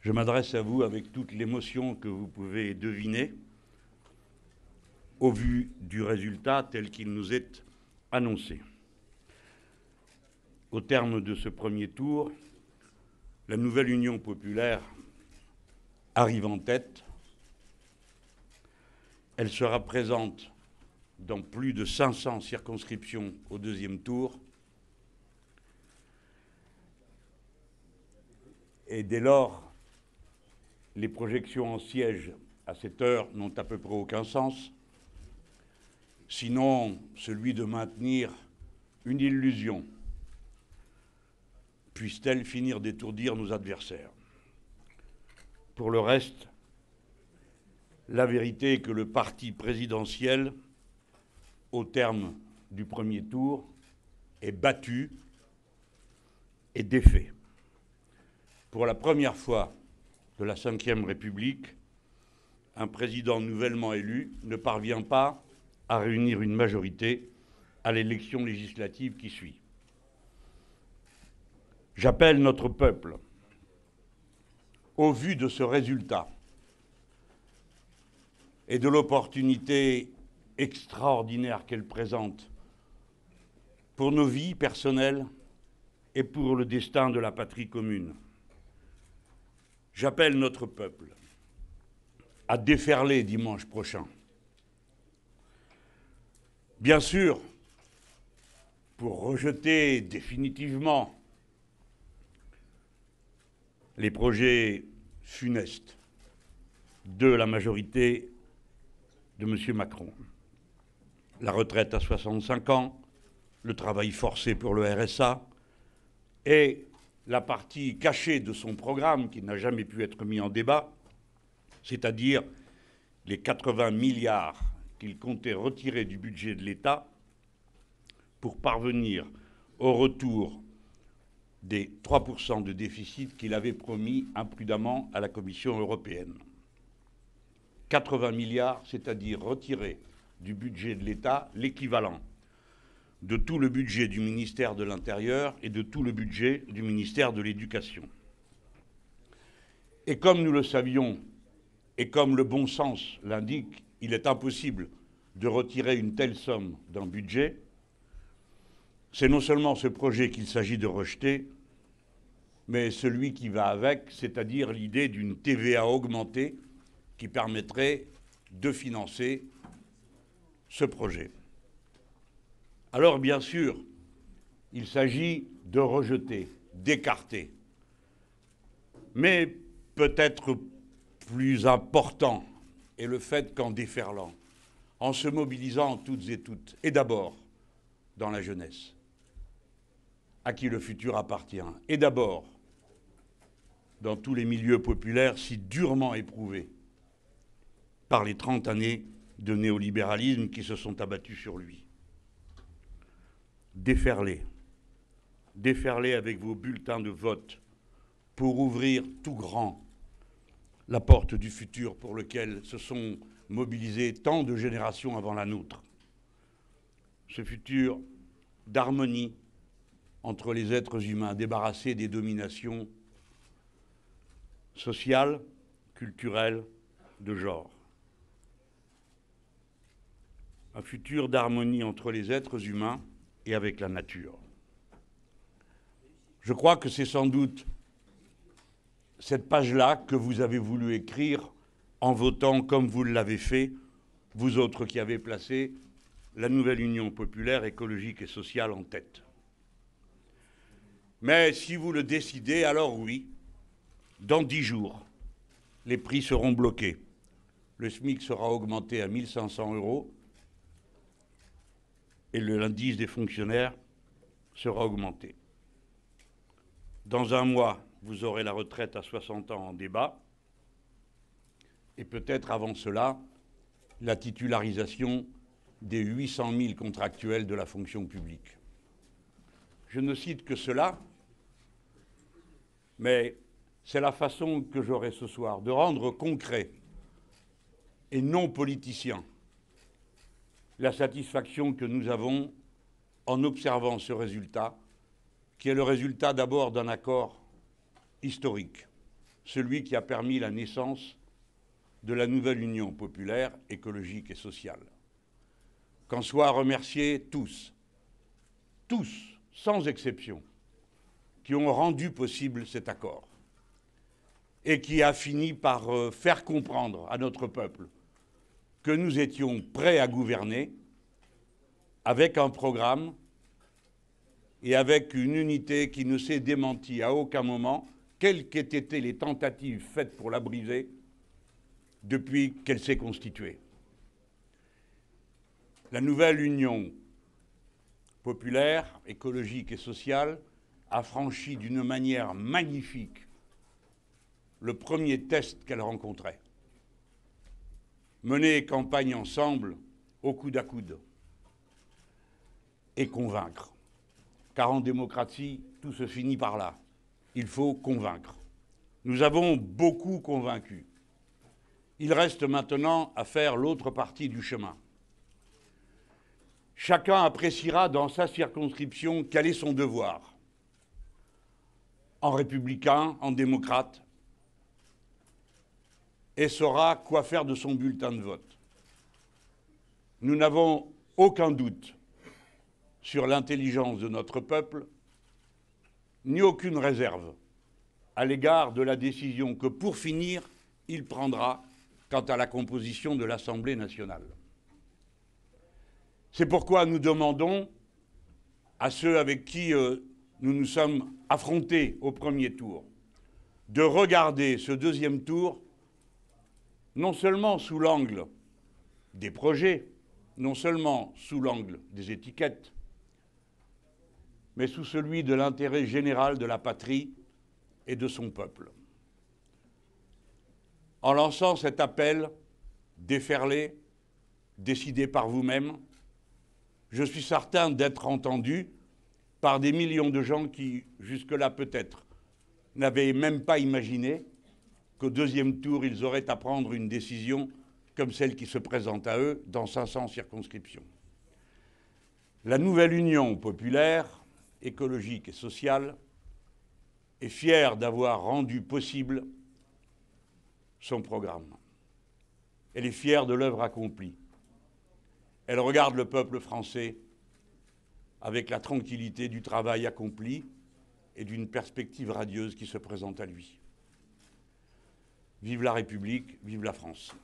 Je m'adresse à vous avec toute l'émotion que vous pouvez deviner au vu du résultat tel qu'il nous est annoncé. Au terme de ce premier tour, la nouvelle Union populaire arrive en tête. Elle sera présente dans plus de 500 circonscriptions au deuxième tour. Et dès lors, les projections en sièges à cette heure n'ont à peu près aucun sens, sinon celui de maintenir une illusion. Puisse-t-elle finir d'étourdir nos adversaires. Pour le reste, la vérité est que le parti présidentiel, au terme du premier tour, est battu et défait. Pour la première fois de la Ve République, un président nouvellement élu ne parvient pas à réunir une majorité à l'élection législative qui suit. J'appelle notre peuple, au vu de ce résultat et de l'opportunité extraordinaire qu'elle présente pour nos vies personnelles et pour le destin de la patrie commune, j'appelle notre peuple à déferler dimanche prochain. Bien sûr, pour rejeter définitivement les projets funestes de la majorité de M. Macron. La retraite à 65 ans, le travail forcé pour le RSA et la partie cachée de son programme qui n'a jamais pu être mis en débat, c'est-à-dire les 80 milliards qu'il comptait retirer du budget de l'État pour parvenir au retour des 3% de déficit qu'il avait promis imprudemment à la Commission européenne. 80 milliards, c'est-à-dire retirer du budget de l'État l'équivalent de tout le budget du ministère de l'Intérieur et de tout le budget du ministère de l'Éducation. Et comme nous le savions, et comme le bon sens l'indique, il est impossible de retirer une telle somme d'un budget. C'est non seulement ce projet qu'il s'agit de rejeter, mais celui qui va avec, c'est-à-dire l'idée d'une TVA augmentée qui permettrait de financer ce projet. Alors bien sûr, il s'agit de rejeter, d'écarter. Mais peut-être plus important est le fait qu'en déferlant, en se mobilisant toutes et toutes, et d'abord dans la jeunesse, à qui le futur appartient, et d'abord dans tous les milieux populaires si durement éprouvés par les 30 années de néolibéralisme qui se sont abattus sur lui. Déferlez avec vos bulletins de vote pour ouvrir tout grand la porte du futur pour lequel se sont mobilisées tant de générations avant la nôtre. Ce futur d'harmonie entre les êtres humains, débarrassés des dominations sociales, culturelles, de genre. Un futur d'harmonie entre les êtres humains et avec la nature. Je crois que c'est sans doute cette page-là que vous avez voulu écrire en votant comme vous l'avez fait, vous autres qui avez placé la nouvelle Union populaire, écologique et sociale en tête. Mais si vous le décidez, alors oui, dans 10 jours, les prix seront bloqués. Le SMIC sera augmenté à 1 500 € et l'indice des fonctionnaires sera augmenté. Dans un mois, vous aurez la retraite à 60 ans en débat et peut-être avant cela, la titularisation des 800 000 contractuels de la fonction publique. Je ne cite que cela, mais c'est la façon que j'aurai ce soir de rendre concret et non politicien la satisfaction que nous avons en observant ce résultat, qui est le résultat d'abord d'un accord historique celui qui a permis la naissance de la nouvelle Union populaire, écologique et sociale. Qu'en soient remerciés tous, sans exception, qui ont rendu possible cet accord et qui a fini par faire comprendre à notre peuple que nous étions prêts à gouverner avec un programme et avec une unité qui ne s'est démentie à aucun moment, quelles qu'aient été les tentatives faites pour la briser depuis qu'elle s'est constituée. La nouvelle Union populaire, écologique et sociale a franchi d'une manière magnifique le premier test qu'elle rencontrait. Mener campagne ensemble, au coude à coude, et convaincre. Car en démocratie, tout se finit par là. Il faut convaincre. Nous avons beaucoup convaincu. Il reste maintenant à faire l'autre partie du chemin. Chacun appréciera dans sa circonscription quel est son devoir. En républicain, en démocrate, et saura quoi faire de son bulletin de vote. Nous n'avons aucun doute sur l'intelligence de notre peuple, ni aucune réserve à l'égard de la décision que, pour finir, il prendra quant à la composition de l'Assemblée nationale. C'est pourquoi nous demandons à ceux avec qui nous nous sommes affrontés au premier tour de regarder ce deuxième tour non seulement sous l'angle des projets, non seulement sous l'angle des étiquettes, mais sous celui de l'intérêt général de la patrie et de son peuple. En lançant cet appel déferlé, décidé par vous-même, je suis certain d'être entendu par des millions de gens qui, jusque-là peut-être, n'avaient même pas imaginé qu'au deuxième tour, ils auraient à prendre une décision comme celle qui se présente à eux dans 500 circonscriptions. La nouvelle Union populaire, écologique et sociale est fière d'avoir rendu possible son programme. Elle est fière de l'œuvre accomplie. Elle regarde le peuple français avec la tranquillité du travail accompli et d'une perspective radieuse qui se présente à lui. Vive la République, vive la France.